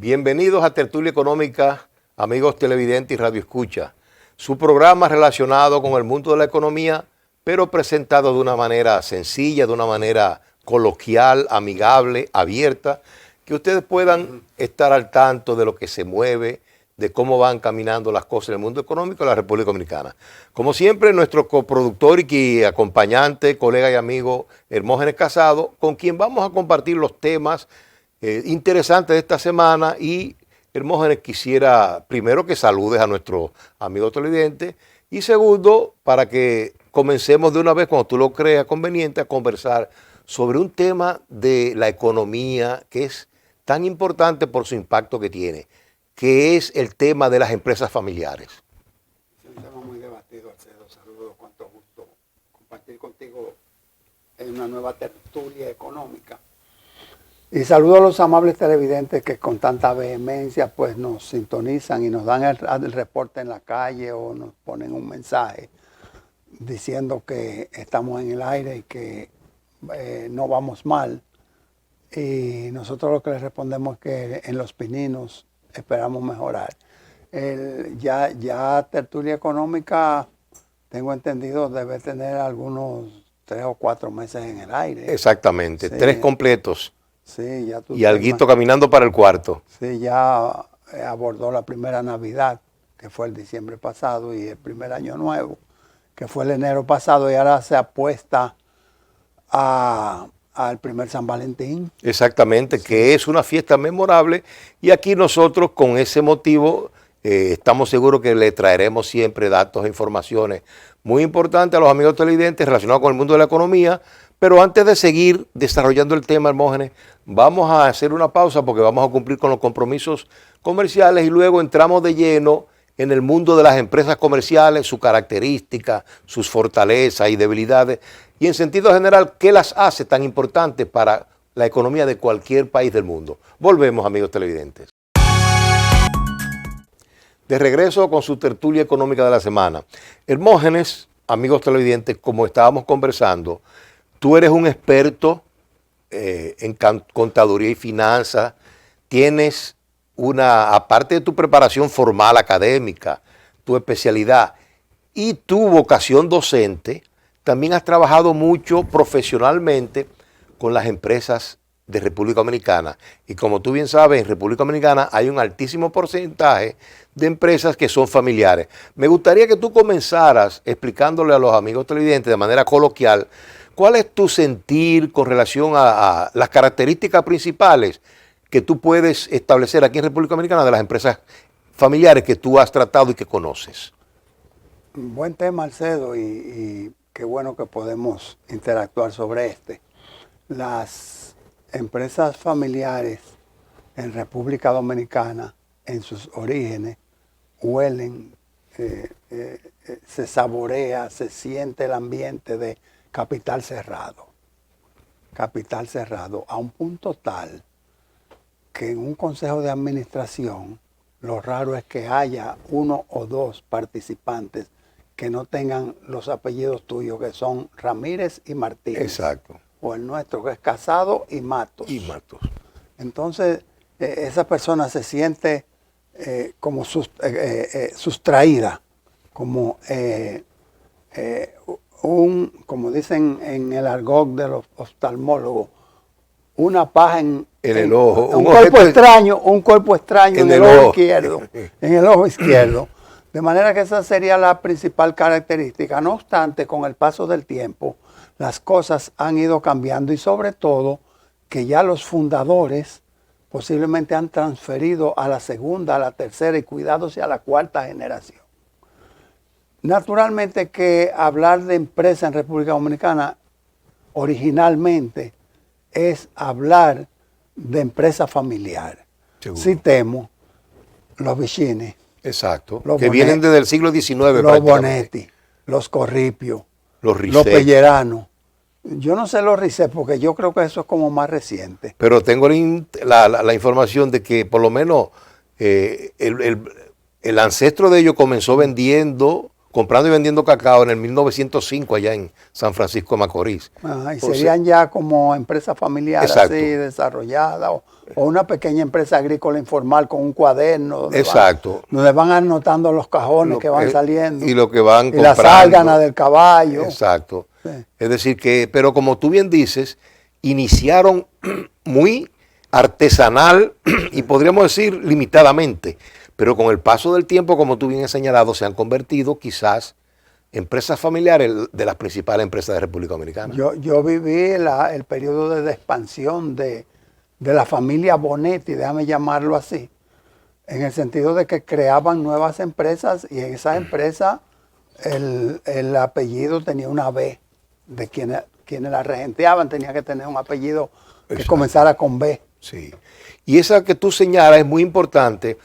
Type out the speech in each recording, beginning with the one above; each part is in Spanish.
Bienvenidos a Tertulia Económica, amigos televidentes y radioescucha. Su programa relacionado con el mundo de la economía, pero presentado de una manera sencilla, de una manera coloquial, amigable, abierta, que ustedes puedan estar al tanto de lo que se mueve, de cómo van caminando las cosas en el mundo económico de la República Dominicana. Como siempre, nuestro coproductor y acompañante, colega y amigo Hermógenes Casado, con quien vamos a compartir los temas interesantes de esta semana. Y Hermógenes, quisiera primero que saludes a nuestro amigo televidente y segundo, para que comencemos de una vez, cuando tú lo creas conveniente, a conversar sobre un tema de la economía que es tan importante por su impacto que tiene, que es el tema de las empresas familiares. Es un tema muy debatido, Alcedo. Saludos, cuánto gusto compartir contigo en una nueva tertulia económica. Y saludo a los amables televidentes que con tanta vehemencia pues nos sintonizan y nos dan el reporte en la calle o nos ponen un mensaje diciendo que estamos en el aire y que no vamos mal. Y nosotros lo que les respondemos es que en Los Pininos esperamos mejorar. Ya Tertulia Económica, tengo entendido, debe tener algunos 3 o 4 meses en el aire. Exactamente, sí. 3 completos. Sí, ya tú. Y alguito caminando para el cuarto. Sí, ya abordó la primera Navidad, que fue el diciembre pasado, y el primer Año Nuevo, que fue el enero pasado, y ahora se apuesta al primer San Valentín. Exactamente, sí, que es una fiesta memorable, y aquí nosotros con ese motivo estamos seguros que le traeremos siempre datos e informaciones muy importantes a los amigos televidentes relacionados con el mundo de la economía. Pero antes de seguir desarrollando el tema, Hermógenes, vamos a hacer una pausa porque vamos a cumplir con los compromisos comerciales y luego entramos de lleno en el mundo de las empresas comerciales, sus características, sus fortalezas y debilidades, y en sentido general, ¿qué las hace tan importantes para la economía de cualquier país del mundo? Volvemos, amigos televidentes. De regreso con su tertulia económica de la semana. Hermógenes, amigos televidentes, como estábamos conversando, tú eres un experto en contaduría y finanzas, tienes aparte de tu preparación formal académica, tu especialidad y tu vocación docente, también has trabajado mucho profesionalmente con las empresas de República Dominicana. Y como tú bien sabes, en República Dominicana hay un altísimo porcentaje de empresas que son familiares. Me gustaría que tú comenzaras explicándole a los amigos televidentes de manera coloquial cuál es tu sentir con relación a las características principales que tú puedes establecer aquí en República Dominicana de las empresas familiares que tú has tratado y que conoces. Buen tema, Alcedo, y qué bueno que podemos interactuar sobre este. Las empresas familiares en República Dominicana, en sus orígenes, huelen, se saborea, se siente el ambiente de capital cerrado, a un punto tal que en un consejo de administración lo raro es que haya 1 o 2 participantes que no tengan los apellidos tuyos, que son Ramírez y Martínez. Exacto. O el nuestro, que es Casado y Matos. Entonces, esa persona se siente como sustraída, como como dicen en el argot de los oftalmólogos, una paja en el ojo, un cuerpo extraño en el ojo izquierdo, en el ojo izquierdo. De manera que esa sería la principal característica. No obstante, con el paso del tiempo, las cosas han ido cambiando y sobre todo que ya los fundadores posiblemente han transferido a la segunda, a la tercera y cuidados y a la 4ª generación. Naturalmente que hablar de empresa en República Dominicana originalmente es hablar de empresa familiar. Seguro. Citemos los Vicini. Exacto. Que vienen desde el siglo XIX. Los Bonetti, los Corripio, los Pellerano. Yo no sé los Risset porque yo creo que eso es como más reciente. Pero tengo la información de que por lo menos el ancestro de ellos comenzó vendiendo comprando y vendiendo cacao en el 1905 allá en San Francisco de Macorís. Y serían ya como empresas familiares exacto, así desarrolladas o una pequeña empresa agrícola informal con un cuaderno donde, exacto, donde van anotando los cajones que van saliendo y lo que van y las álganas del caballo. Exacto. Sí. Es decir que, pero como tú bien dices, iniciaron muy artesanal y podríamos decir limitadamente, pero con el paso del tiempo, como tú bien has señalado, se han convertido quizás empresas familiares de las principales empresas de República Dominicana. Yo viví el periodo de expansión de la familia Bonetti, déjame llamarlo así, en el sentido de que creaban nuevas empresas y en esas empresas el apellido tenía una B, de quienes la regenteaban tenía que tener un apellido que exacto, comenzara con B. Sí. Y esa que tú señalas es muy importante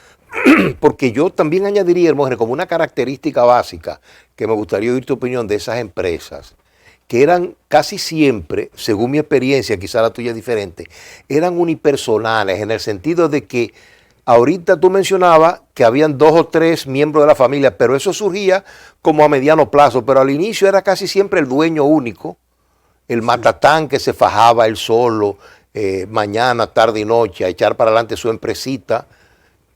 porque yo también añadiría, Hermógenes, como una característica básica que me gustaría oír tu opinión de esas empresas, que eran casi siempre, según mi experiencia, quizá la tuya es diferente, eran unipersonales en el sentido de que ahorita tú mencionabas que habían 2 o 3 miembros de la familia, pero eso surgía como a mediano plazo, pero al inicio era casi siempre el dueño único, el matatán que se fajaba él solo, mañana, tarde y noche, a echar para adelante su empresita.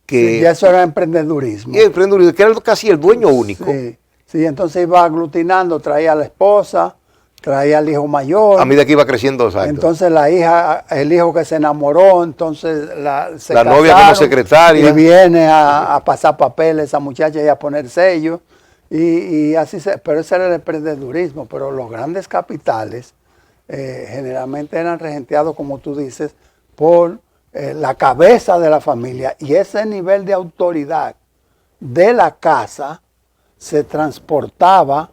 Que, sí, ya eso era emprendedurismo. Y emprendedurismo, que era casi el dueño único. Sí, sí, entonces iba aglutinando, traía a la esposa, traía al hijo mayor. A medida que iba creciendo, exacto. Entonces la hija, el hijo que se enamoró, entonces la novia como secretaria. Y viene a pasar papeles a muchacha y a poner sellos. Y así pero ese era el emprendedurismo. Pero los grandes capitales generalmente eran regenteados, como tú dices, por la cabeza de la familia. Y ese nivel de autoridad de la casa se transportaba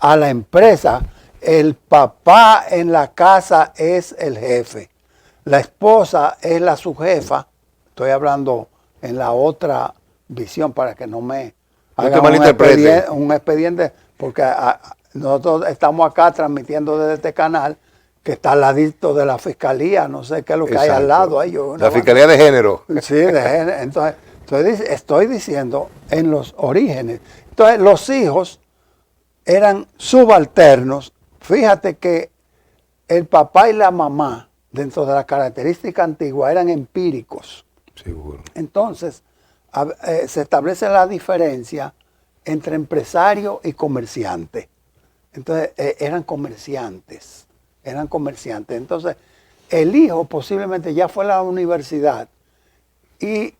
a la empresa. El papá en la casa es el jefe, la esposa es la subjefa. Estoy hablando en la otra visión para que no me hagan un expediente, porque nosotros estamos acá transmitiendo desde este canal que está al ladito de la fiscalía, no sé qué es lo que hay al lado. La fiscalía de género. Sí, de género. Entonces estoy diciendo en los orígenes. Entonces los hijos eran subalternos. Fíjate que el papá y la mamá, dentro de la característica antigua, eran empíricos. Seguro. Entonces, se establece la diferencia entre empresario y comerciante. Entonces, eran comerciantes. Entonces, el hijo posiblemente ya fue a la universidad y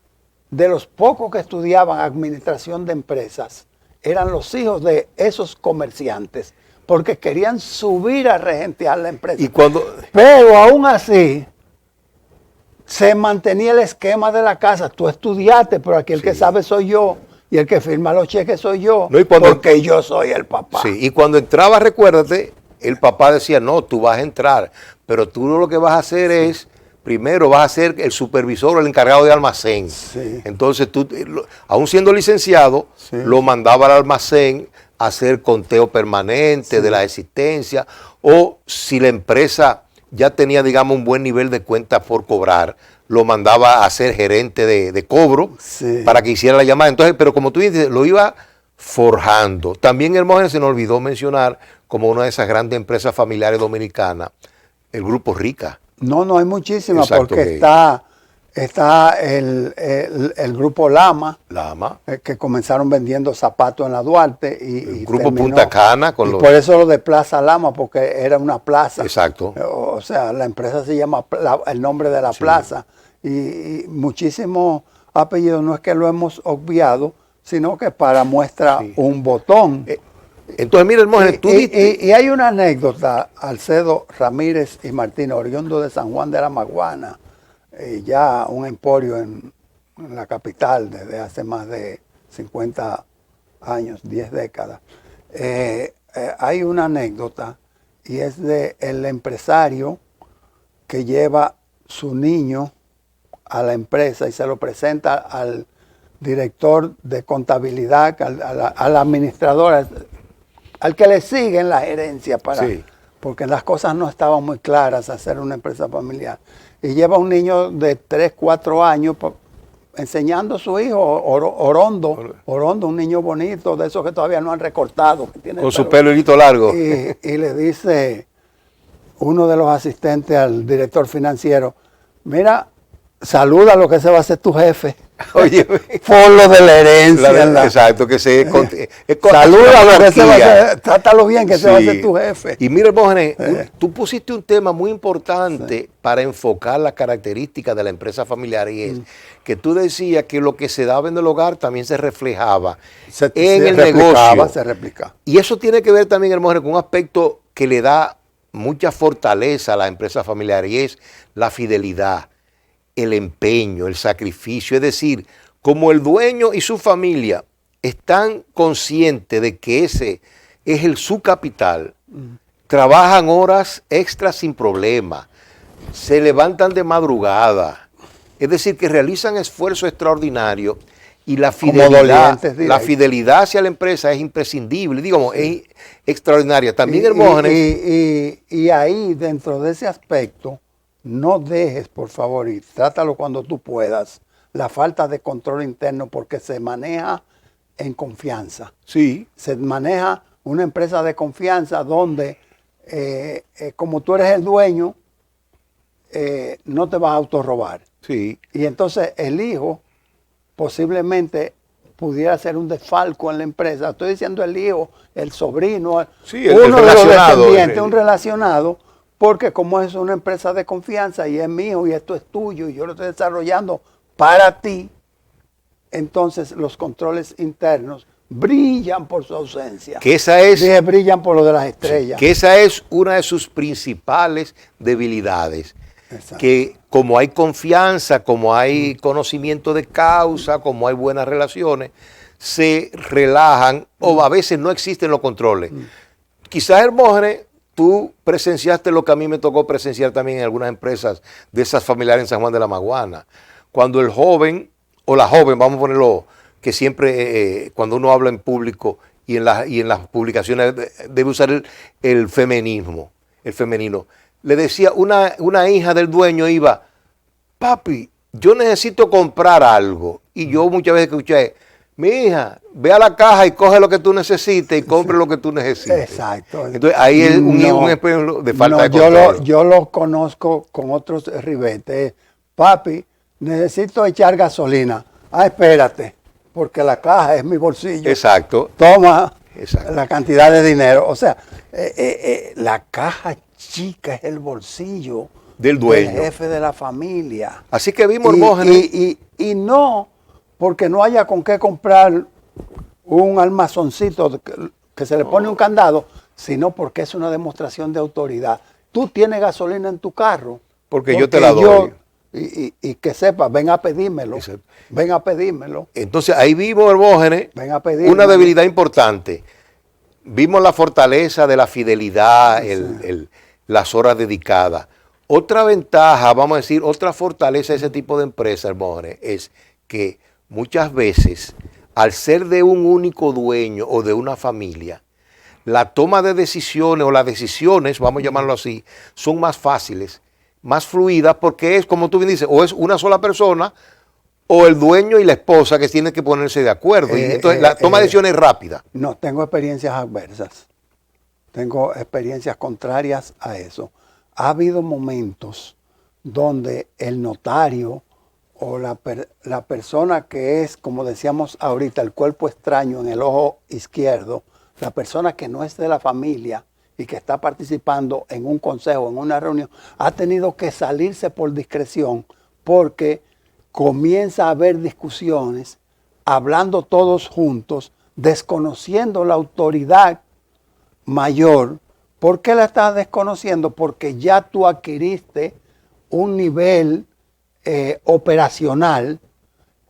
de los pocos que estudiaban administración de empresas, eran los hijos de esos comerciantes, porque querían subir a regentear la empresa. Pero aún así, se mantenía el esquema de la casa. Tú estudiaste, pero aquí el que sabe soy yo, y el que firma los cheques soy yo, porque yo soy el papá. Sí, y cuando entraba, recuérdate, el papá decía, no, tú vas a entrar, pero tú lo que vas a hacer es, primero vas a ser el supervisor o el encargado de almacén. Sí. Entonces tú, aún siendo licenciado, lo mandaba al almacén a hacer conteo permanente de la existencia, o si la empresa ya tenía, digamos, un buen nivel de cuentas por cobrar, lo mandaba a ser gerente de cobro para que hiciera la llamada. Entonces, pero como tú dices, lo iba forjando. También Hermógenes se nos olvidó mencionar como una de esas grandes empresas familiares dominicanas, el Grupo Rica. No, hay muchísimas, porque está el Grupo Lama, que comenzaron vendiendo zapatos en la Duarte. Y Grupo Punta Cana. Por eso lo de Plaza Lama, porque era una plaza. Exacto. O sea, la empresa se llama el nombre de la plaza. Y muchísimos apellidos, no es que lo hemos obviado, sino que para muestra un botón. Entonces, mira, Hermógenes, tú diste... Y hay una anécdota, Alcedo Ramírez y Martínez, oriundo de San Juan de la Maguana, ya un emporio en la capital desde hace más de 50 años, 10 décadas. Hay una anécdota y es de el empresario que lleva su niño a la empresa y se lo presenta al director de contabilidad, al administrador, al que le sigue en la gerencia, porque las cosas no estaban muy claras hacer una empresa familiar. Y lleva un niño de 3, 4 años enseñando a su hijo, Orondo, un niño bonito, de esos que todavía no han recortado. Que tiene con su pelo largo. Y le dice uno de los asistentes al director financiero, mira, saluda lo que se va a hacer tu jefe. Oye, por lo de la herencia. Exacto, que se saluda lo que se va a hacer, trátalo bien que se va a hacer tu jefe. Y mira, Hermógenes, tú pusiste un tema muy importante para enfocar las características de la empresa familiar y es que tú decías que lo que se daba en el hogar también se reflejaba en el negocio. Se replicaba. Y eso tiene que ver también, Hermógenes, con un aspecto que le da mucha fortaleza a la empresa familiar y es la fidelidad, el empeño, el sacrificio. Es decir, como el dueño y su familia están conscientes de que ese es su capital, trabajan horas extras sin problema, se levantan de madrugada, es decir, que realizan esfuerzo extraordinario y la fidelidad hacia la empresa es imprescindible, digamos, es extraordinaria. También, Hermógenes. Y ahí, dentro de ese aspecto, no dejes, por favor, y trátalo cuando tú puedas, la falta de control interno porque se maneja en confianza. Sí. Se maneja una empresa de confianza donde, como tú eres el dueño, no te vas a autorrobar. Sí. Y entonces el hijo posiblemente pudiera ser un desfalco en la empresa. Estoy diciendo el hijo, el sobrino, sí, uno de los descendientes, un relacionado, porque como es una empresa de confianza y es mío y esto es tuyo y yo lo estoy desarrollando para ti, entonces los controles internos brillan por su ausencia. Que esa es, brillan por lo de las estrellas. Que esa es una de sus principales debilidades. Exacto. Que como hay confianza, como hay conocimiento de causa, como hay buenas relaciones, se relajan o a veces no existen los controles. Quizás, Hermógenes, tú presenciaste lo que a mí me tocó presenciar también en algunas empresas de esas familiares en San Juan de la Maguana. Cuando el joven o la joven, vamos a ponerlo, que siempre cuando uno habla en público y en las publicaciones debe usar el feminismo, el femenino. Le decía, una hija del dueño iba, papi, yo necesito comprar algo. Y yo muchas veces escuché, mi hija, ve a la caja y coge lo que tú necesites y compre lo que tú necesites. Exacto. Entonces ahí es un ejemplo de falta de control. Yo lo conozco con otros ribetes. Papi, necesito echar gasolina. Ah, espérate, porque la caja es mi bolsillo. Exacto. Toma la cantidad de dinero. O sea, la caja chica es el bolsillo del dueño, del jefe de la familia. Así que vimos, Hermógenes. Y no porque no haya con qué comprar un almazoncito que se le pone un candado, sino porque es una demostración de autoridad. Tú tienes gasolina en tu carro. Porque yo te la doy. Y que sepas, ven a pedírmelo. Exacto. Ven a pedírmelo. Entonces ahí vimos, Hermógenes, una debilidad importante. Vimos la fortaleza de la fidelidad, las horas dedicadas. Otra ventaja, vamos a decir, otra fortaleza de ese tipo de empresa, Hermógenes, es que muchas veces, al ser de un único dueño o de una familia, la toma de decisiones o las decisiones, vamos a llamarlo así, son más fáciles, más fluidas, porque es, como tú bien dices, o es una sola persona o el dueño y la esposa que tienen que ponerse de acuerdo. Y entonces la toma de decisiones es rápida. No, tengo experiencias adversas. Tengo experiencias contrarias a eso. Ha habido momentos donde el notario o la persona que es, como decíamos ahorita, el cuerpo extraño en el ojo izquierdo, la persona que no es de la familia y que está participando en un consejo, en una reunión, ha tenido que salirse por discreción porque comienza a haber discusiones, hablando todos juntos, desconociendo la autoridad mayor. ¿Por qué la estás desconociendo? Porque ya tú adquiriste un nivel operacional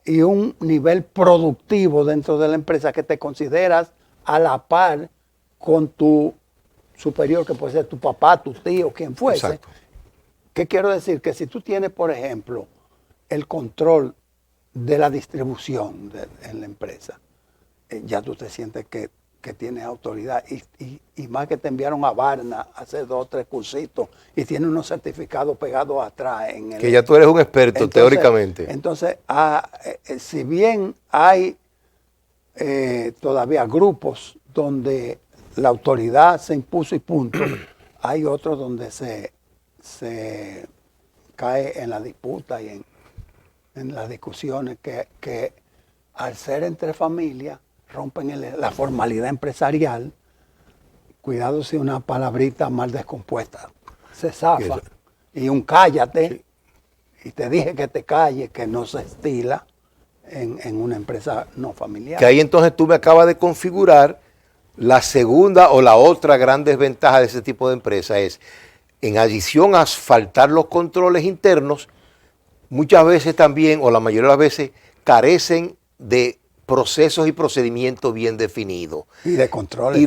y un nivel productivo dentro de la empresa que te consideras a la par con tu superior, que puede ser tu papá, tu tío, quien fuese. Exacto. ¿Qué quiero decir? Que si tú tienes, por ejemplo, el control de la distribución en la empresa, ya tú te sientes que que tienes autoridad y más que te enviaron a Varna a hacer 2 o 3 cursitos y tienes unos certificados pegados atrás. Que ya tú eres un experto, teóricamente. Entonces, si bien hay todavía grupos donde la autoridad se impuso y punto, hay otros donde se cae en la disputa y en las discusiones que al ser entre familias rompen la formalidad empresarial. Cuidado si una palabrita mal descompuesta se zafa y un cállate, y te dije que te calles, que no se estila en una empresa no familiar. Que ahí entonces tú me acabas de configurar la segunda o la otra gran desventaja de ese tipo de empresa es, en adición a faltar los controles internos, muchas veces también, o la mayoría de las veces, carecen de procesos y procedimientos bien definidos. Y de controles.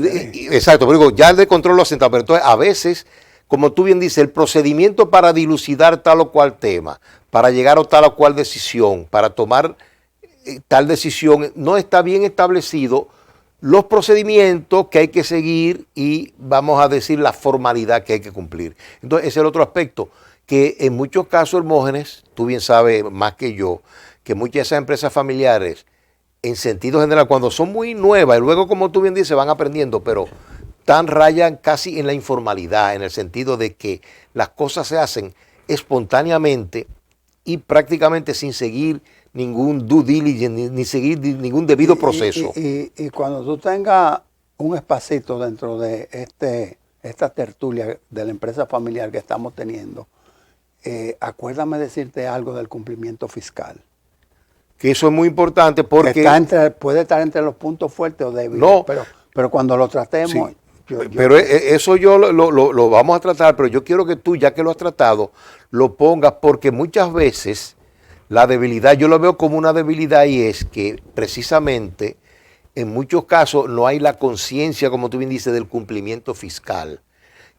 Exacto, pero digo, ya el de control lo sentado, pero entonces a veces, como tú bien dices, el procedimiento para dilucidar tal o cual tema, para llegar a tal o cual decisión, para tomar tal decisión, no está bien establecido los procedimientos que hay que seguir y vamos a decir la formalidad que hay que cumplir. Entonces, ese es el otro aspecto, que en muchos casos, Hermógenes, tú bien sabes más que yo, que muchas de esas empresas familiares, en sentido general, cuando son muy nuevas, y luego, como tú bien dices, van aprendiendo, pero rayan casi en la informalidad, en el sentido de que las cosas se hacen espontáneamente y prácticamente sin seguir ningún due diligence, ni seguir ningún debido proceso. Y cuando tú tengas un espacito dentro de esta tertulia de la empresa familiar que estamos teniendo, acuérdame decirte algo del cumplimiento fiscal. Que eso es muy importante porque... puede estar entre los puntos fuertes o débiles, no, pero cuando lo tratemos... Sí, pero eso yo lo vamos a tratar, pero yo quiero que tú, ya que lo has tratado, lo pongas porque muchas veces la debilidad, yo lo veo como una debilidad y es que precisamente en muchos casos no hay la conciencia, como tú bien dices, del cumplimiento fiscal.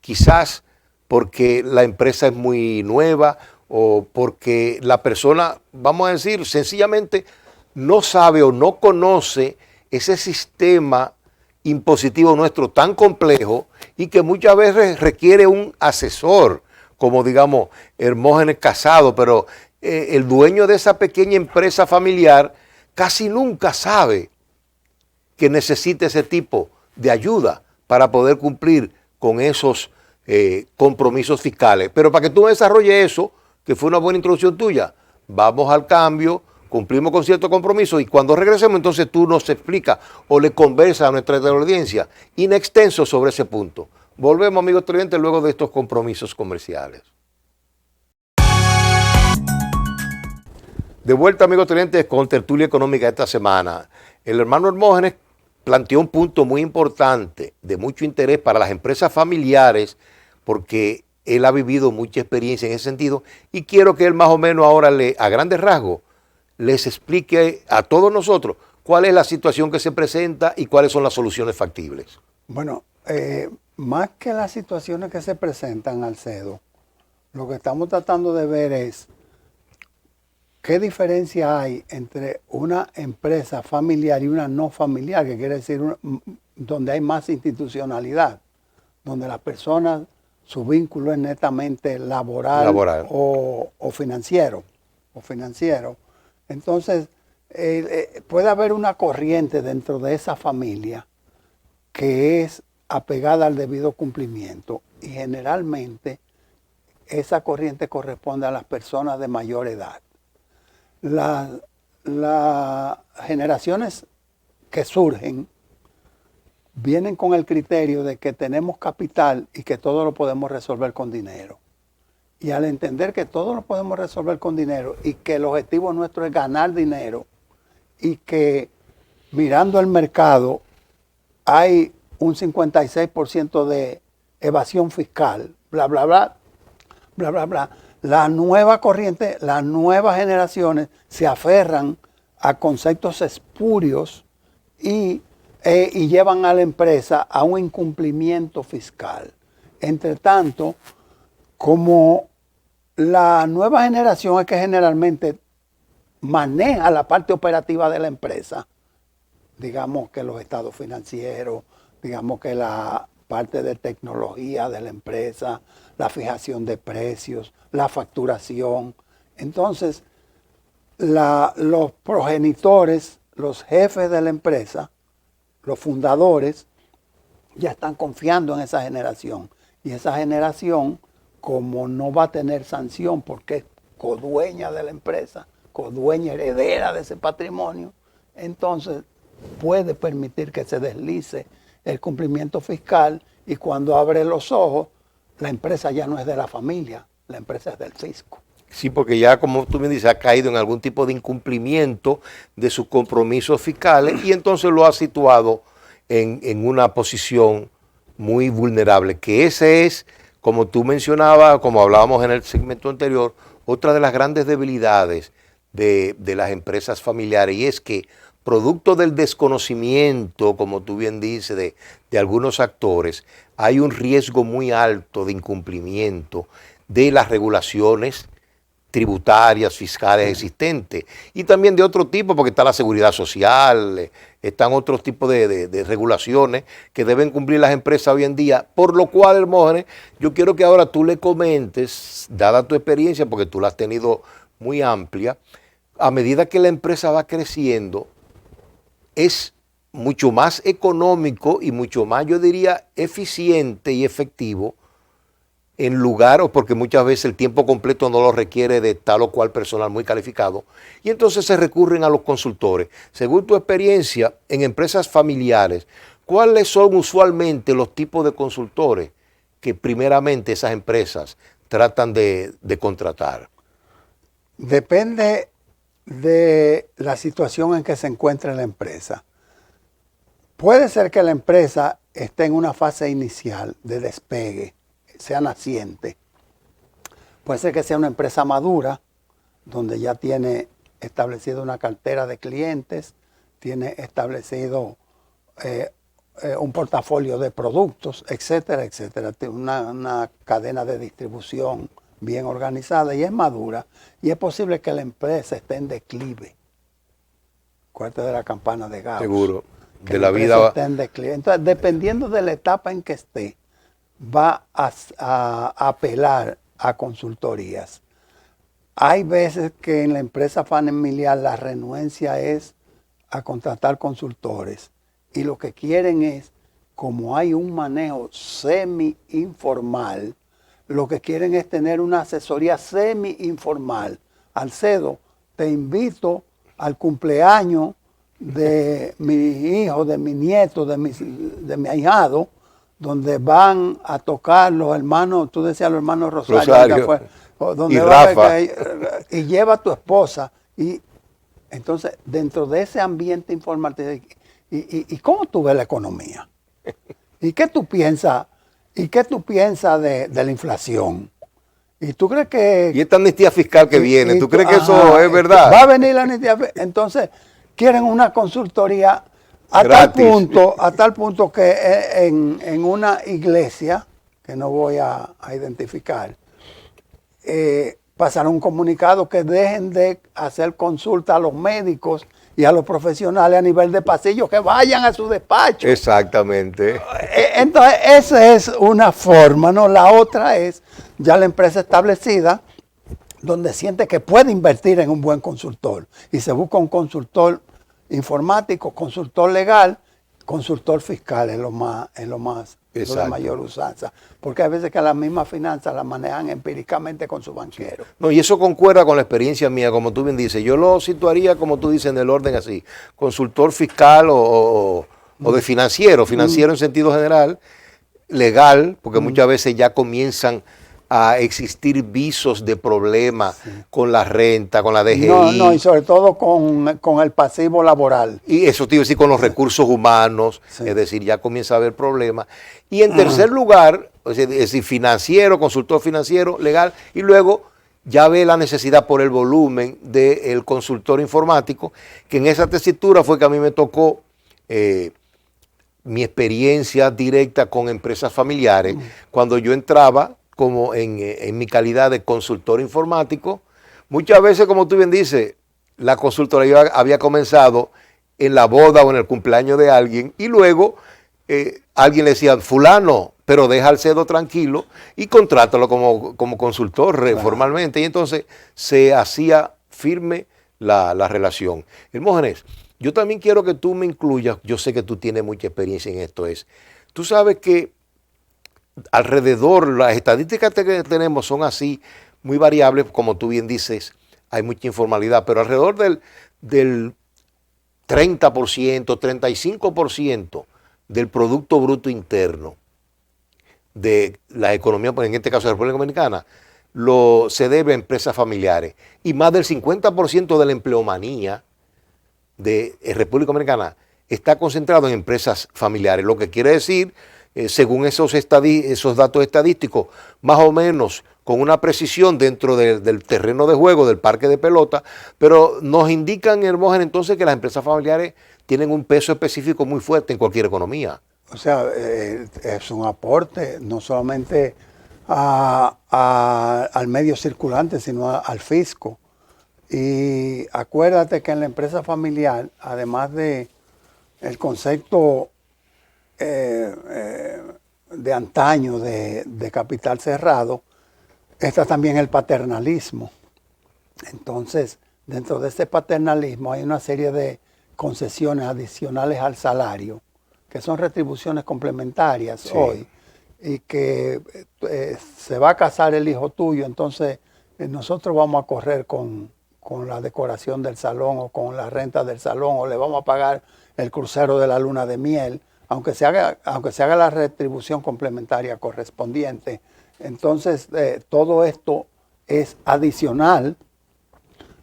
Quizás porque la empresa es muy nueva o porque la persona, vamos a decir, sencillamente no sabe o no conoce ese sistema impositivo nuestro tan complejo y que muchas veces requiere un asesor, como digamos Hermógenes Casado, pero el dueño de esa pequeña empresa familiar casi nunca sabe que necesita ese tipo de ayuda para poder cumplir con esos compromisos fiscales. Pero para que tú desarrolles eso, que fue una buena introducción tuya, vamos al cambio, cumplimos con cierto compromiso y cuando regresemos entonces tú nos explicas o le conversas a nuestra audiencia in extenso sobre ese punto. Volvemos, amigos televidentes, luego de estos compromisos comerciales. De vuelta, amigos televidentes, con Tertulia Económica esta semana. El hermano Hermógenes planteó un punto muy importante, de mucho interés para las empresas familiares, porque él ha vivido mucha experiencia en ese sentido y quiero que él más o menos ahora, a grandes rasgos, les explique a todos nosotros cuál es la situación que se presenta y cuáles son las soluciones factibles. Bueno, más que las situaciones que se presentan, Alcedo, lo que estamos tratando de ver es qué diferencia hay entre una empresa familiar y una no familiar, que quiere decir donde hay más institucionalidad, donde las personas, su vínculo es netamente laboral. O financiero. Entonces, puede haber una corriente dentro de esa familia que es apegada al debido cumplimiento y generalmente esa corriente corresponde a las personas de mayor edad. Las generaciones que surgen vienen con el criterio de que tenemos capital y que todo lo podemos resolver con dinero. Y al entender que todo lo podemos resolver con dinero y que el objetivo nuestro es ganar dinero y que mirando el mercado hay un 56% de evasión fiscal, bla, bla, bla, bla, bla, bla. La nueva corriente, las nuevas generaciones se aferran a conceptos espurios y llevan a la empresa a un incumplimiento fiscal. Entre tanto, como la nueva generación es que generalmente maneja la parte operativa de la empresa, digamos que los estados financieros, digamos que la parte de tecnología de la empresa, la fijación de precios, la facturación. Entonces, los progenitores, los jefes de la empresa, los fundadores, ya están confiando en esa generación. Y esa generación, como no va a tener sanción porque es codueña de la empresa, codueña heredera de ese patrimonio, entonces puede permitir que se deslice el cumplimiento fiscal, y cuando abre los ojos, la empresa ya no es de la familia, la empresa es del fisco. Sí, porque ya, como tú me dices, ha caído en algún tipo de incumplimiento de sus compromisos fiscales y entonces lo ha situado en una posición muy vulnerable, que ese es, como tú mencionabas, como hablábamos en el segmento anterior, otra de las grandes debilidades de las empresas familiares, y es que producto del desconocimiento, como tú bien dices, de algunos actores, hay un riesgo muy alto de incumplimiento de las regulaciones tributarias, fiscales existentes, y también de otro tipo, porque está la seguridad social, están otros tipos de regulaciones que deben cumplir las empresas hoy en día, por lo cual, Hermógenes, yo quiero que ahora tú le comentes, dada tu experiencia, porque tú la has tenido muy amplia, a medida que la empresa va creciendo, es mucho más económico y mucho más, yo diría, eficiente y efectivo en lugar, o porque muchas veces el tiempo completo no lo requiere de tal o cual personal muy calificado, y entonces se recurren a los consultores. Según tu experiencia en empresas familiares, ¿cuáles son usualmente los tipos de consultores que primeramente esas empresas tratan de contratar? Depende de la situación en que se encuentre la empresa. Puede ser que la empresa esté en una fase inicial de despegue, sea naciente. Puede ser que sea una empresa madura, donde ya tiene establecido una cartera de clientes, tiene establecido un portafolio de productos, etcétera, etcétera. Una cadena de distribución bien organizada y es madura, y es posible que la empresa esté en declive. Acuérdate de la campana de Gauss. Seguro. Que de la la vida esté en declive. Entonces, dependiendo de la etapa en que esté, va a apelar a consultorías. Hay veces que en la empresa familiar la renuencia es a contratar consultores, y lo que quieren es, como hay un manejo semi-informal, lo que quieren es tener una asesoría semi-informal. Alcedo, te invito al cumpleaños de mi hijo, de mi nieto, de mi ahijado, donde van a tocar los hermanos, tú decías los hermanos Rosario. Donde y Rafa. Y lleva a tu esposa. Y entonces, dentro de ese ambiente informal, ¿y cómo tú ves la economía? ¿Y qué tú piensas? ¿Y qué tú piensas de la inflación? ¿Y tú crees que... Y esta amnistía fiscal que viene, ¿tú crees que eso es verdad? Va a venir la amnistía fiscal. Entonces, quieren una consultoría a tal punto que en una iglesia, que no voy a identificar, pasaron un comunicado que dejen de hacer consulta a los médicos y a los profesionales a nivel de pasillo, que vayan a su despacho. Exactamente. Entonces, esa es una forma, ¿no? La otra es ya la empresa establecida, donde siente que puede invertir en un buen consultor, y se busca un consultor informático, consultor legal, consultor fiscal, es lo de mayor usanza, porque hay veces que las mismas finanzas las manejan empíricamente con su banquero. No, y eso concuerda con la experiencia mía, como tú bien dices. Yo lo situaría, como tú dices, en el orden así: consultor fiscal o de financiero en sentido general, legal, porque muchas veces ya comienzan a existir visos de problemas con la renta, con la DGI. No, y sobre todo con el pasivo laboral. Y eso te iba a decir, con los recursos humanos, es decir, ya comienza a haber problemas. Y en tercer lugar, es decir, financiero, consultor financiero, legal, y luego ya ve la necesidad por el volumen del consultor informático, que en esa tesitura fue que a mí me tocó mi experiencia directa con empresas familiares, cuando yo entraba como en mi calidad de consultor informático. Muchas veces, como tú bien dices, la consultoría había comenzado en la boda o en el cumpleaños de alguien, y luego alguien le decía, fulano, pero deja al cedo tranquilo y contrátalo como consultor formalmente, y entonces se hacía firme la relación. Hermógenes, yo también quiero que tú me incluyas, yo sé que tú tienes mucha experiencia en esto, tú sabes que alrededor, las estadísticas que tenemos son así, muy variables, como tú bien dices, hay mucha informalidad, pero alrededor del 30%, 35% del Producto Bruto Interno de la economía, en este caso de la República Dominicana, se debe a empresas familiares. Y más del 50% de la empleomanía de República Dominicana está concentrado en empresas familiares, lo que quiere decir, según esos datos estadísticos, más o menos con una precisión dentro del terreno de juego, del parque de pelota, pero nos indican, Hermógenes, entonces que las empresas familiares tienen un peso específico muy fuerte en cualquier economía. O sea, es un aporte no solamente al medio circulante, sino al fisco. Y acuérdate que en la empresa familiar, además de el concepto de antaño de capital cerrado, está también el paternalismo. Entonces, dentro de ese paternalismo hay una serie de concesiones adicionales al salario, que son retribuciones complementarias hoy, y que se va a casar el hijo tuyo, entonces nosotros vamos a correr con la decoración del salón o con la renta del salón, o le vamos a pagar el crucero de la luna de miel, aunque se haga la retribución complementaria correspondiente. Entonces, todo esto es adicional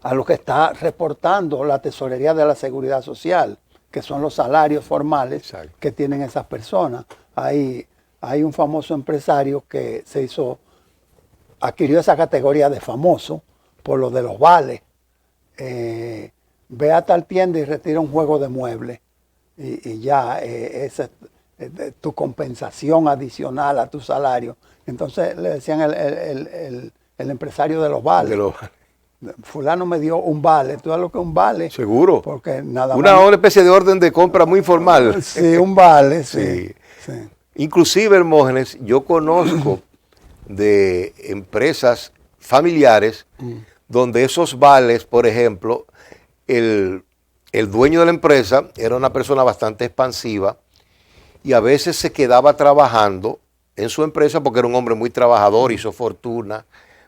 a lo que está reportando la Tesorería de la Seguridad Social, que son los salarios formales. Exacto. Que tienen esas personas. Hay un famoso empresario que adquirió esa categoría de famoso por lo de los vales. Ve a tal tienda y retira un juego de muebles y ya esa es tu compensación adicional a tu salario. Entonces le decían el empresario de los vales. Fulano me dio un vale. ¿Tú sabes lo que es un vale? Seguro. Porque nada una especie de orden de compra muy formal. Sí, un vale, sí. Inclusive, Hermógenes, yo conozco de empresas familiares donde esos vales, por ejemplo, el dueño de la empresa era una persona bastante expansiva y a veces se quedaba trabajando en su empresa porque era un hombre muy trabajador, hizo fortuna,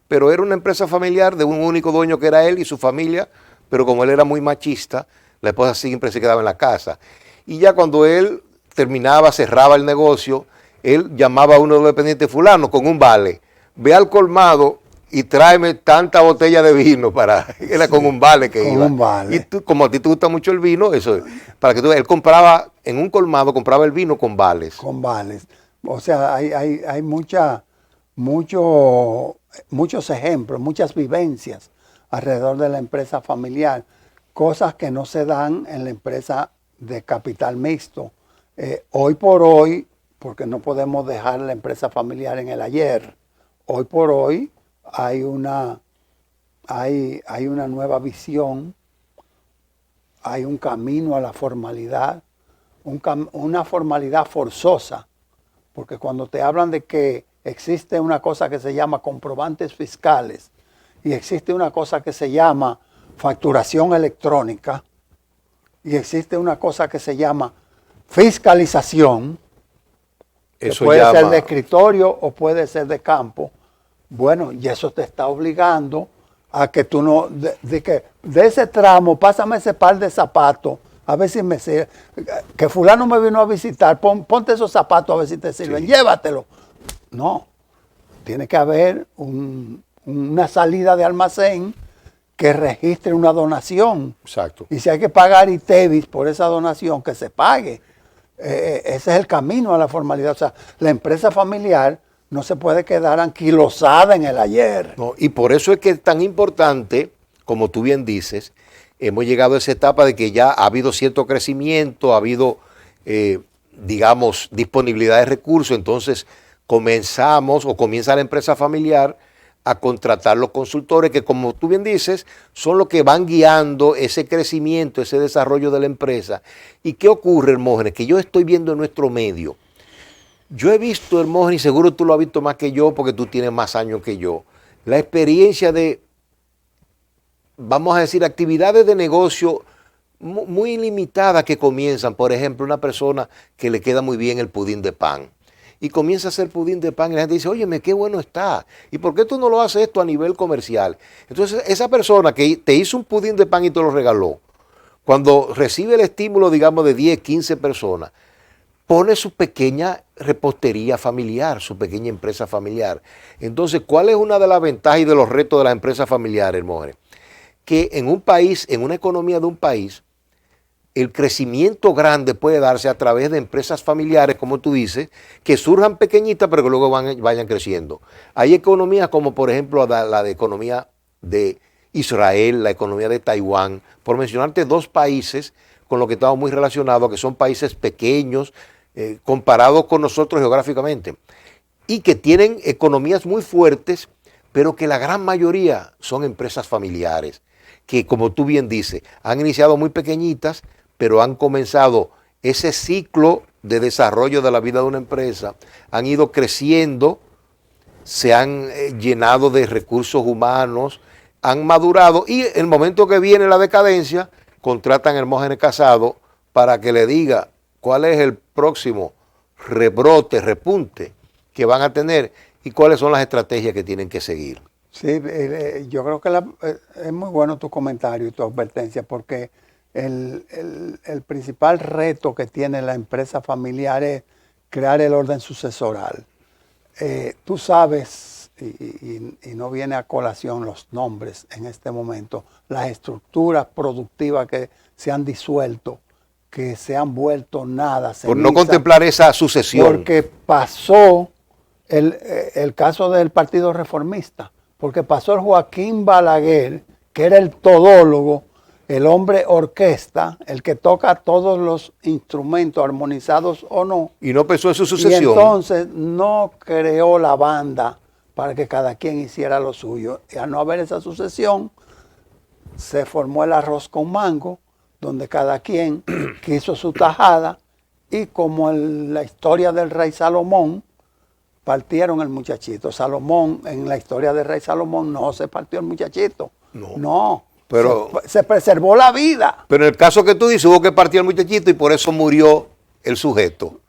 pero era una empresa familiar de un único dueño que era él y su familia, pero como él era muy machista, la esposa siempre se quedaba en la casa. Y ya cuando él terminaba, cerraba el negocio, él llamaba a uno de los dependientes, fulano, con un vale, ve al colmado y tráeme tanta botella de vino era con un vale que iba. Un vale. Y tú, como a ti te gusta mucho el vino, eso, para que tú veas, él compraba, en un colmado, compraba el vino con vales. Con vales. O sea, hay muchos ejemplos, muchas vivencias alrededor de la empresa familiar, cosas que no se dan en la empresa de capital mixto. Hoy por hoy, porque no podemos dejar la empresa familiar en el ayer, hoy por hoy hay una nueva visión, hay un camino a la formalidad, una formalidad forzosa, porque cuando te hablan de que existe una cosa que se llama comprobantes fiscales y existe una cosa que se llama facturación electrónica y existe una cosa que se llama fiscalización, que puede ser de escritorio o puede ser de campo. Bueno, y eso te está obligando a que tú no, de ese tramo, pásame ese par de zapatos, a ver si me sirve. Que fulano me vino a visitar, ponte esos zapatos a ver si te sirven, llévatelo. No, tiene que haber una salida de almacén que registre una donación. Exacto. Y si hay que pagar ITEVIS por esa donación, que se pague. Ese es el camino a la formalidad. O sea, la empresa familiar no se puede quedar anquilosada en el ayer. No, y por eso es que es tan importante, como tú bien dices, hemos llegado a esa etapa de que ya ha habido cierto crecimiento, ha habido, digamos, disponibilidad de recursos, entonces comienza la empresa familiar a contratar los consultores que, como tú bien dices, son los que van guiando ese crecimiento, ese desarrollo de la empresa. ¿Y qué ocurre, Hermógenes? Que yo estoy viendo en nuestro medio. Yo he visto, Hermógenes, y seguro tú lo has visto más que yo porque tú tienes más años que yo, la experiencia de, vamos a decir, actividades de negocio muy limitadas que comienzan. Por ejemplo, una persona que le queda muy bien el pudín de pan y comienza a hacer pudín de pan y la gente dice, óyeme, qué bueno está. ¿Y por qué tú no lo haces esto a nivel comercial? Entonces, esa persona que te hizo un pudín de pan y te lo regaló, cuando recibe el estímulo, digamos, de 10, 15 personas, pone su pequeña repostería familiar, su pequeña empresa familiar. Entonces, ¿cuál es una de las ventajas y de los retos de las empresas familiares, Hermógenes? Que en un país, en una economía de un país, el crecimiento grande puede darse a través de empresas familiares, como tú dices, que surjan pequeñitas, pero que luego vayan creciendo. Hay economías como, por ejemplo, la de economía de Israel, la economía de Taiwán, por mencionarte dos países con los que estamos muy relacionados, que son países pequeños, comparados con nosotros geográficamente, y que tienen economías muy fuertes, pero que la gran mayoría son empresas familiares, que como tú bien dices, han iniciado muy pequeñitas, pero han comenzado ese ciclo de desarrollo de la vida de una empresa, han ido creciendo, se han llenado de recursos humanos, han madurado y en el momento que viene la decadencia, contratan a Hermógenes Casado para que le diga cuál es el próximo rebrote, repunte que van a tener y cuáles son las estrategias que tienen que seguir. Sí, yo creo que es muy bueno tu comentario y tu advertencia porque el principal reto que tiene la empresa familiar es crear el orden sucesoral. Tú sabes, y no viene a colación los nombres en este momento, las estructuras productivas que se han disuelto, que se han vuelto nada. Por no contemplar esa sucesión. Porque pasó el caso del Partido Reformista, porque pasó el Joaquín Balaguer, que era el todólogo, el hombre orquesta, el que toca todos los instrumentos armonizados o no. Y no pensó en su sucesión. Y entonces no creó la banda para que cada quien hiciera lo suyo. Y al no haber esa sucesión, se formó el arroz con mango, donde cada quien quiso su tajada, y como en la historia del rey Salomón, partieron el muchachito. Salomón, en la historia del rey Salomón, no se partió el muchachito. No. Pero se preservó la vida. Pero en el caso que tú dices, hubo que partir el muchachito y por eso murió el sujeto.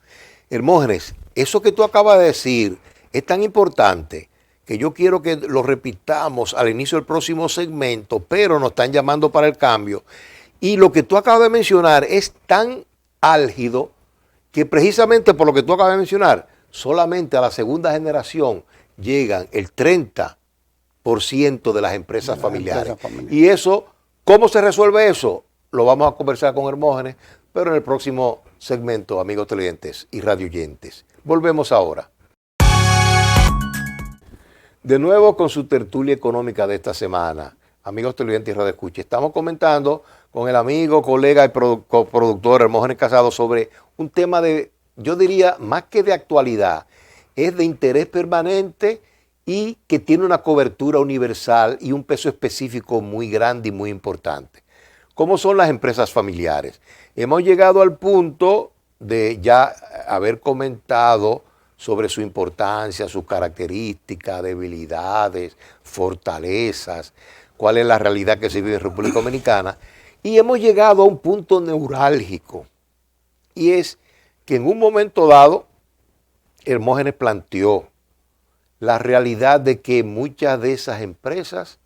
Hermógenes, eso que tú acabas de decir es tan importante que yo quiero que lo repitamos al inicio del próximo segmento, pero nos están llamando para el cambio. Y lo que tú acabas de mencionar es tan álgido que precisamente por lo que tú acabas de mencionar, solamente a la segunda generación llegan el 30% de las empresas familiares. Y eso, ¿cómo se resuelve eso? Lo vamos a conversar con Hermógenes, pero en el próximo segmento, amigos televidentes y radioyentes. Volvemos ahora. De nuevo con su tertulia económica de esta semana. Amigos televidentes y radioescuchas, estamos comentando con el amigo, colega y coproductor Hermógenes Casado sobre un tema de, yo diría, más que de actualidad, es de interés permanente y que tiene una cobertura universal y un peso específico muy grande y muy importante. ¿Cómo son las empresas familiares? Hemos llegado al punto de ya haber comentado sobre su importancia, sus características, debilidades, fortalezas, cuál es la realidad que se vive en República Dominicana, y hemos llegado a un punto neurálgico, y es que en un momento dado, Hermógenes planteó la realidad de que muchas de esas empresas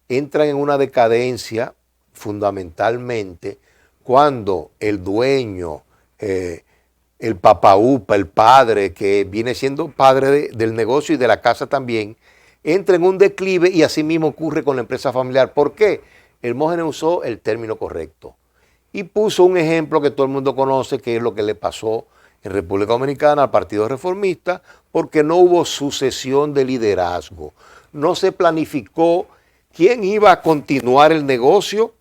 entran en una decadencia fundamentalmente cuando el dueño, el papaupa, el padre, que viene siendo padre del negocio y de la casa también, entra en un declive y así mismo ocurre con la empresa familiar. ¿Por qué? Hermógenes usó el término correcto y puso un ejemplo que todo el mundo conoce, que es lo que le pasó en República Dominicana al Partido Reformista, porque no hubo sucesión de liderazgo. No se planificó quién iba a continuar el negocio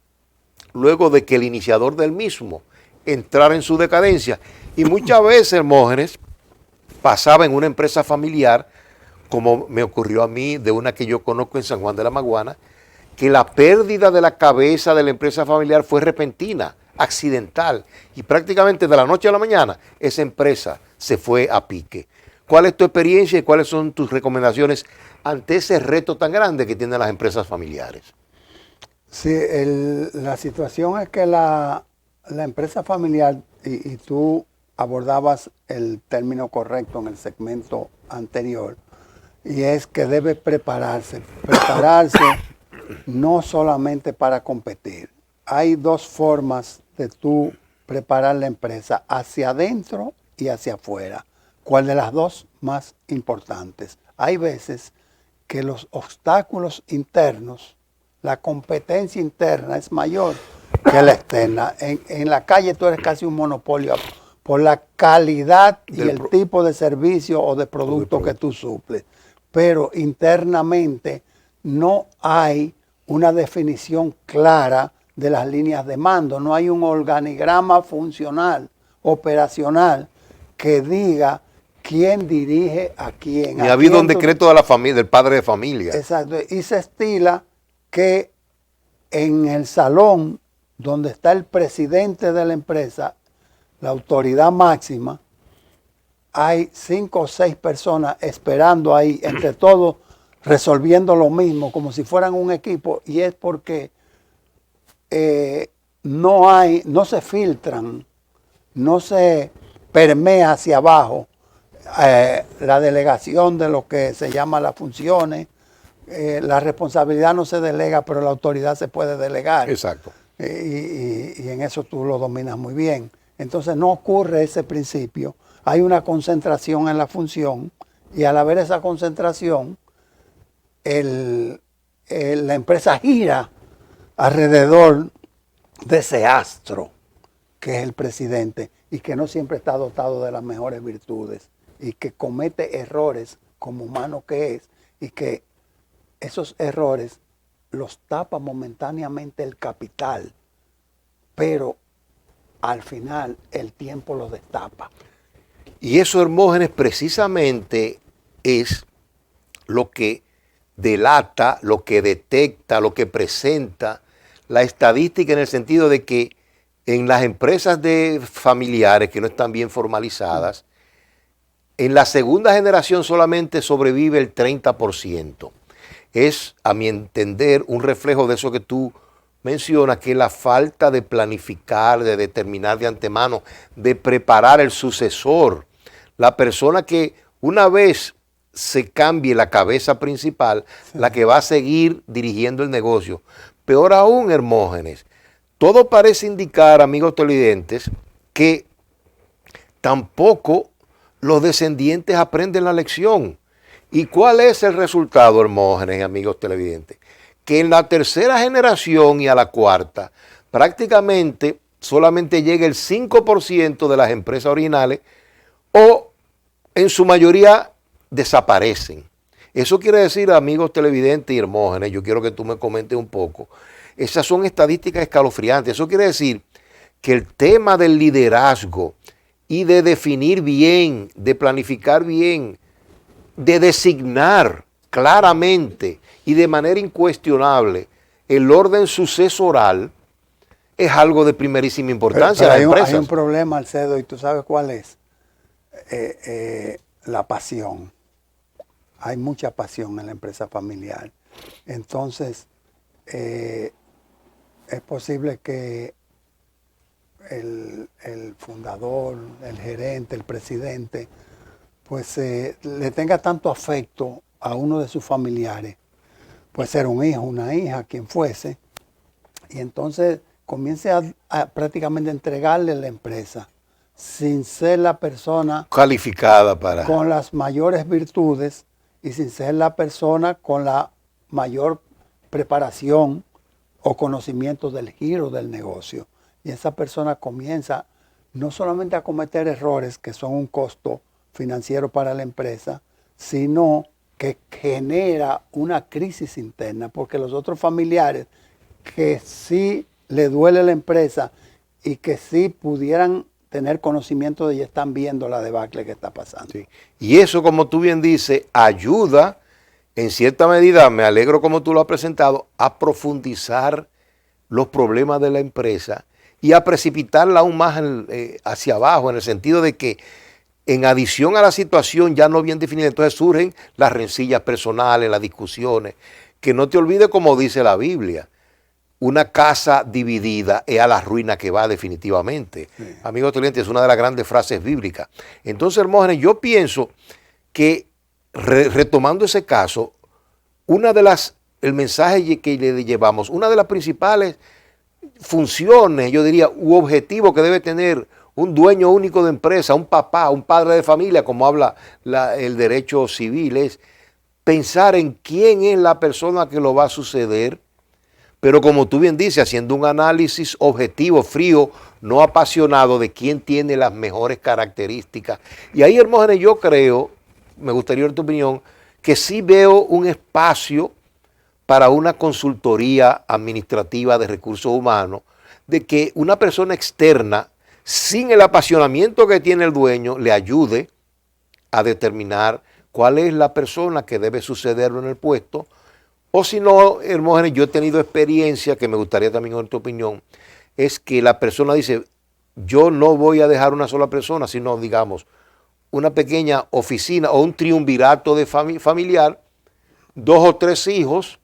luego de que el iniciador del mismo entrara en su decadencia. Y muchas veces, Hermógenes, pasaba en una empresa familiar como me ocurrió a mí de una que yo conozco en San Juan de la Maguana, que la pérdida de la cabeza de la empresa familiar fue repentina, accidental, y prácticamente de la noche a la mañana esa empresa se fue a pique. ¿Cuál es tu experiencia y cuáles son tus recomendaciones ante ese reto tan grande que tienen las empresas familiares? Sí, la situación es que la empresa familiar, y tú abordabas el término correcto en el segmento anterior, y es que debe prepararse no solamente para competir. Hay dos formas de tú preparar la empresa, hacia adentro y hacia afuera. ¿Cuál de las dos más importantes? Hay veces que los obstáculos internos, la competencia interna es mayor que la externa. En la calle tú eres casi un monopolio por la calidad y el tipo de servicio o de producto que tú suples. Pero internamente no hay una definición clara de las líneas de mando, no hay un organigrama funcional, operacional, que diga quién dirige a quién. Ni ha habido un decreto de la familia, del padre de familia. Exacto, y se estila que en el salón donde está el presidente de la empresa, la autoridad máxima, hay 5 o 6 personas esperando ahí, entre todos resolviendo lo mismo, como si fueran un equipo, y es porque no se filtran, no se permea hacia abajo la delegación de lo que se llama las funciones. La responsabilidad no se delega, pero la autoridad se puede delegar. Exacto. Y en eso tú lo dominas muy bien. Entonces no ocurre ese principio. Hay una concentración en la función, y al haber esa concentración, la empresa gira alrededor de ese astro que es el presidente, y que no siempre está dotado de las mejores virtudes, y que comete errores como humano que es, y que esos errores los tapa momentáneamente el capital, pero al final el tiempo los destapa. Y eso, Hermógenes, precisamente es lo que delata, lo que detecta, lo que presenta la estadística, en el sentido de que en las empresas de familiares que no están bien formalizadas, en la segunda generación solamente sobrevive el 30%. Es, a mi entender, un reflejo de eso que tú mencionas, que la falta de planificar, de determinar de antemano, de preparar el sucesor, la persona que una vez se cambie la cabeza principal, sí, la que va a seguir dirigiendo el negocio. Peor aún, Hermógenes, todo parece indicar, amigos televidentes, que tampoco los descendientes aprenden la lección. ¿Y cuál es el resultado, Hermógenes, amigos televidentes? Que en la tercera generación y a la cuarta, prácticamente solamente llega el 5% de las empresas originales, o en su mayoría desaparecen. Eso quiere decir, amigos televidentes y Hermógenes, yo quiero que tú me comentes un poco, esas son estadísticas escalofriantes. Eso quiere decir que el tema del liderazgo y de definir bien, de planificar bien, de designar claramente y de manera incuestionable el orden sucesoral es algo de primerísima importancia. Pero hay un problema, Alcedo, y tú sabes cuál es. La pasión. Hay mucha pasión en la empresa familiar. Entonces, es posible que el fundador, el gerente, el presidente, pues le tenga tanto afecto a uno de sus familiares, puede ser un hijo, una hija, quien fuese, y entonces comience a prácticamente entregarle la empresa sin ser la persona calificada para, con las mayores virtudes, y sin ser la persona con la mayor preparación o conocimiento del giro del negocio. Y esa persona comienza no solamente a cometer errores que son un costo financiero para la empresa, sino que genera una crisis interna, porque los otros familiares que sí le duele la empresa y que sí pudieran tener conocimiento de y están viendo la debacle que está pasando. Sí. Y eso, como tú bien dices, ayuda en cierta medida, me alegro como tú lo has presentado, a profundizar los problemas de la empresa y a precipitarla aún más hacia abajo, en el sentido de que en adición a la situación ya no bien definida, entonces surgen las rencillas personales, las discusiones, que no te olvides como dice la Biblia, una casa dividida es a la ruina que va definitivamente. Sí. Amigo cliente, es una de las grandes frases bíblicas. Entonces, Hermógenes, yo pienso que retomando ese caso, el mensaje que le llevamos, una de las principales funciones, yo diría, u objetivos que debe tener un dueño único de empresa, un papá, un padre de familia, como habla el derecho civil, es pensar en quién es la persona que lo va a suceder, pero como tú bien dices, haciendo un análisis objetivo, frío, no apasionado de quién tiene las mejores características. Y ahí, Hermógenes, yo creo, me gustaría ver tu opinión, que sí veo un espacio para una consultoría administrativa de recursos humanos, de que una persona externa, sin el apasionamiento que tiene el dueño, le ayude a determinar cuál es la persona que debe sucederlo en el puesto. O si no, Hermógenes, yo he tenido experiencia, que me gustaría también oír tu opinión, es que la persona dice, yo no voy a dejar una sola persona, sino, digamos, una pequeña oficina o un triunvirato de familiar, 2 o 3 hijos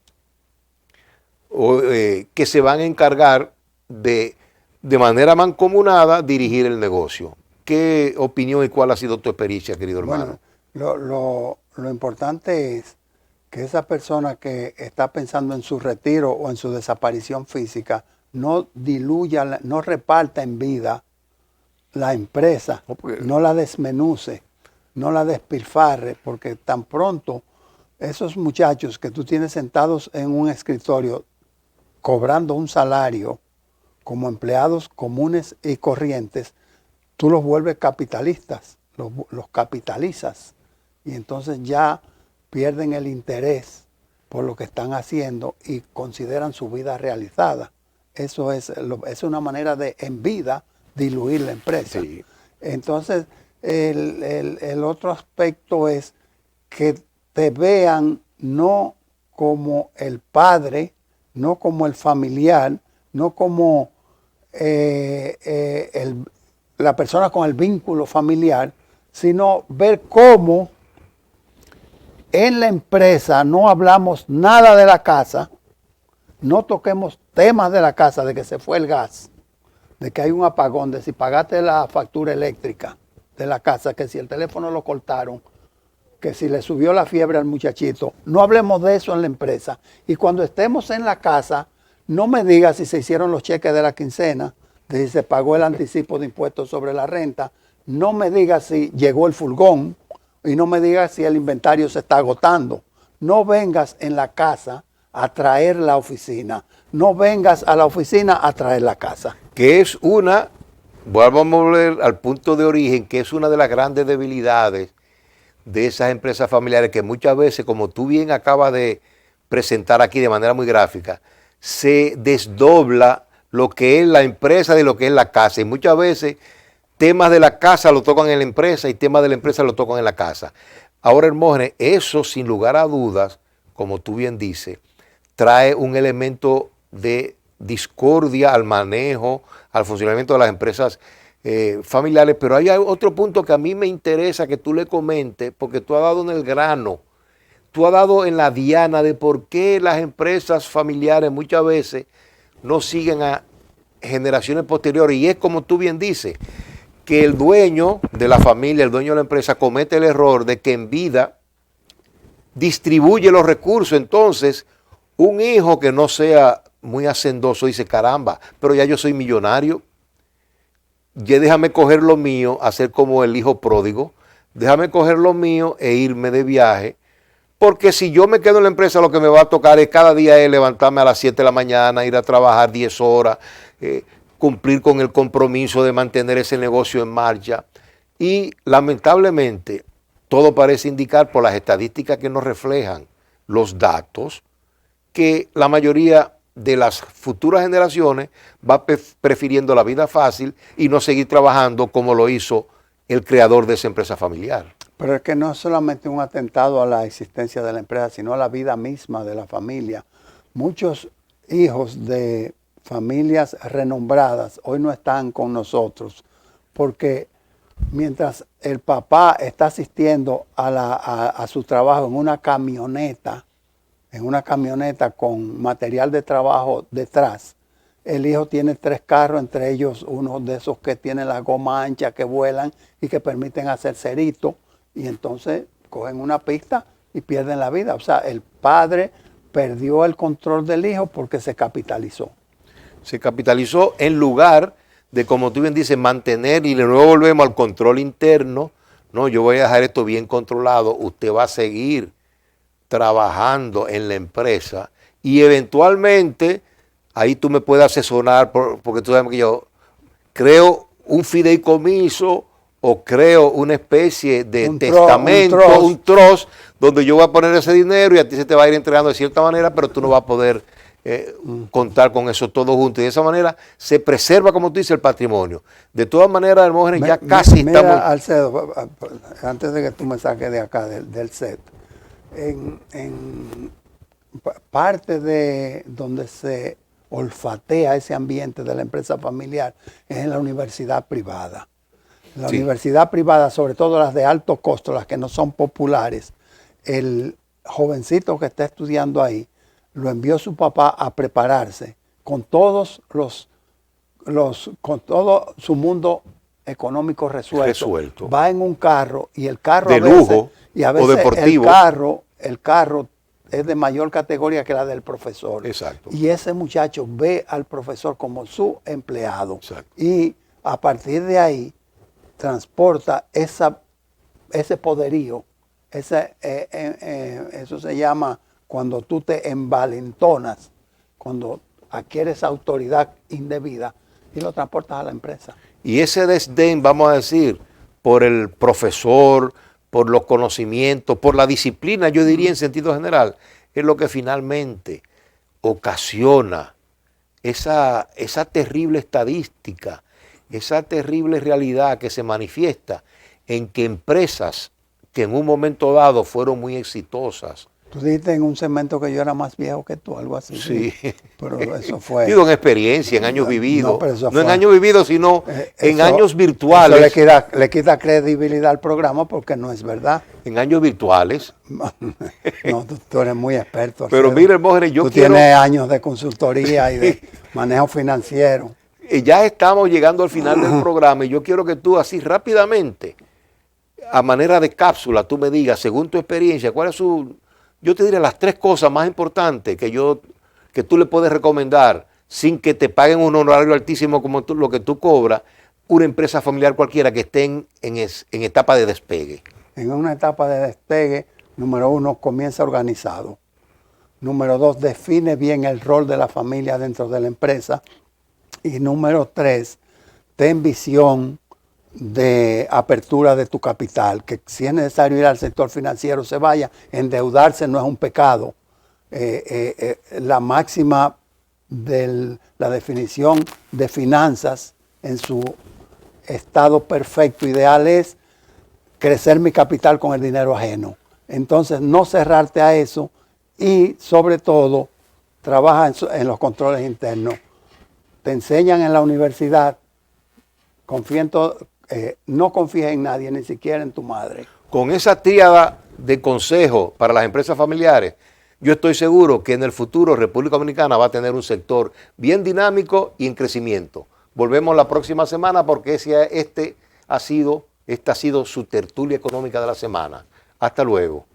que se van a encargar de manera mancomunada dirigir el negocio. ¿Qué opinión y cuál ha sido tu experiencia, querido hermano? Bueno, lo importante es que esa persona que está pensando en su retiro o en su desaparición física no diluya, no reparta en vida la empresa, no la desmenuce, no la despilfarre, porque tan pronto esos muchachos que tú tienes sentados en un escritorio cobrando un salario como empleados comunes y corrientes, tú los vuelves capitalistas, los capitalizas y entonces ya pierden el interés por lo que están haciendo y consideran su vida realizada. Eso es una manera de en vida diluir la empresa. Sí. Entonces, el otro aspecto es que te vean no como el padre, no como el familiar, no como la persona con el vínculo familiar, sino ver cómo en la empresa no hablamos nada de la casa, no toquemos temas de la casa, de que se fue el gas, de que hay un apagón, de si pagaste la factura eléctrica de la casa, que si el teléfono lo cortaron, que si le subió la fiebre al muchachito. No hablemos de eso en la empresa. Y cuando estemos en la casa, no me digas si se hicieron los cheques de la quincena, de si se pagó el anticipo de impuestos sobre la renta, no me digas si llegó el furgón y no me digas si el inventario se está agotando. No vengas en la casa a traer la oficina. No vengas a la oficina a traer la casa. Que es vamos a volver al punto de origen, que es una de las grandes debilidades de esas empresas familiares que muchas veces, como tú bien acabas de presentar aquí de manera muy gráfica, se desdobla lo que es la empresa de lo que es la casa. Y muchas veces temas de la casa lo tocan en la empresa y temas de la empresa lo tocan en la casa. Ahora, Hermógenes, eso sin lugar a dudas, como tú bien dices, trae un elemento de discordia al manejo, al funcionamiento de las empresas familiares, pero hay otro punto que a mí me interesa que tú le comentes, porque tú has dado en el grano, tú has dado en la diana de por qué las empresas familiares muchas veces no siguen a generaciones posteriores, y es como tú bien dices, que el dueño de la familia, el dueño de la empresa comete el error de que en vida distribuye los recursos. Entonces, un hijo que no sea muy hacendoso dice, caramba, pero ya yo soy millonario, ya déjame coger lo mío, hacer como el hijo pródigo, déjame coger lo mío e irme de viaje, porque si yo me quedo en la empresa lo que me va a tocar es cada día es levantarme a las 7 de la mañana, ir a trabajar 10 horas, cumplir con el compromiso de mantener ese negocio en marcha. Y lamentablemente todo parece indicar por las estadísticas que nos reflejan los datos que la mayoría de las futuras generaciones va prefiriendo la vida fácil y no seguir trabajando como lo hizo el creador de esa empresa familiar. Pero es que no es solamente un atentado a la existencia de la empresa, sino a la vida misma de la familia. Muchos hijos de familias renombradas hoy no están con nosotros porque mientras el papá está asistiendo a su trabajo en una camioneta con material de trabajo detrás, el hijo tiene 3 carros, entre ellos uno de esos que tienen la goma ancha, que vuelan y que permiten hacer cerito, y entonces cogen una pista y pierden la vida. O sea, el padre perdió el control del hijo porque se capitalizó. Se capitalizó en lugar de, como tú bien dices, mantener, y de nuevo volvemos al control interno. No, yo voy a dejar esto bien controlado, usted va a seguir trabajando en la empresa y eventualmente ahí tú me puedes asesorar porque tú sabes que yo creo un fideicomiso o creo una especie de testamento, un trust, donde yo voy a poner ese dinero y a ti se te va a ir entregando de cierta manera, pero tú no vas a poder contar con eso todo junto. Y de esa manera se preserva, como tú dices, el patrimonio. De todas maneras, Hermógenes, ya casi mira, estamos... Alcedo, antes de que tú me saques de acá, del set, en parte de donde se olfatea ese ambiente de la empresa familiar es en la universidad privada. La universidad privada, sobre todo las de alto costo, las que no son populares, el jovencito que está estudiando ahí, lo envió su papá a prepararse con todos con todo su mundo económico resuelto. Va en un carro y el carro de lujo y a veces o deportivo. El carro es de mayor categoría que la del profesor. Exacto. Y ese muchacho ve al profesor como su empleado. Exacto. Y a partir de ahí transporta ese poderío, eso se llama cuando tú te envalentonas, cuando adquieres autoridad indebida y lo transportas a la empresa. Y ese desdén, vamos a decir, por el profesor, por los conocimientos, por la disciplina, yo diría en sentido general, es lo que finalmente ocasiona esa terrible estadística, esa terrible realidad que se manifiesta en que empresas que en un momento dado fueron muy exitosas. Tú dijiste en un segmento que yo era más viejo que tú, algo así. Sí. Pero eso fue... Digo, en experiencia, en años vividos. No en años vividos, sino en años virtuales. Eso le quita credibilidad al programa porque no es verdad. En años virtuales. No, tú eres muy experto. Pero mire, Hermógenes, tú tienes años de consultoría y de manejo financiero. Ya estamos llegando al final del programa y yo quiero que tú así rápidamente, a manera de cápsula, tú me digas, según tu experiencia, cuál es yo te diré las 3 cosas más importantes que tú le puedes recomendar sin que te paguen un honorario altísimo como lo que tú cobras, una empresa familiar cualquiera que esté en etapa de despegue. En una etapa de despegue, número 1, comienza organizado. Número 2, define bien el rol de la familia dentro de la empresa. Y número 3, ten visión de apertura de tu capital, que si es necesario ir al sector financiero se vaya, endeudarse no es un pecado. La máxima de la definición de finanzas en su estado perfecto ideal es crecer mi capital con el dinero ajeno. Entonces no cerrarte a eso y sobre todo trabaja en los controles internos. Te enseñan en la universidad, no confíes en nadie, ni siquiera en tu madre. Con esa tríada de consejos para las empresas familiares, yo estoy seguro que en el futuro República Dominicana va a tener un sector bien dinámico y en crecimiento. Volvemos la próxima semana porque esta ha sido su tertulia económica de la semana. Hasta luego.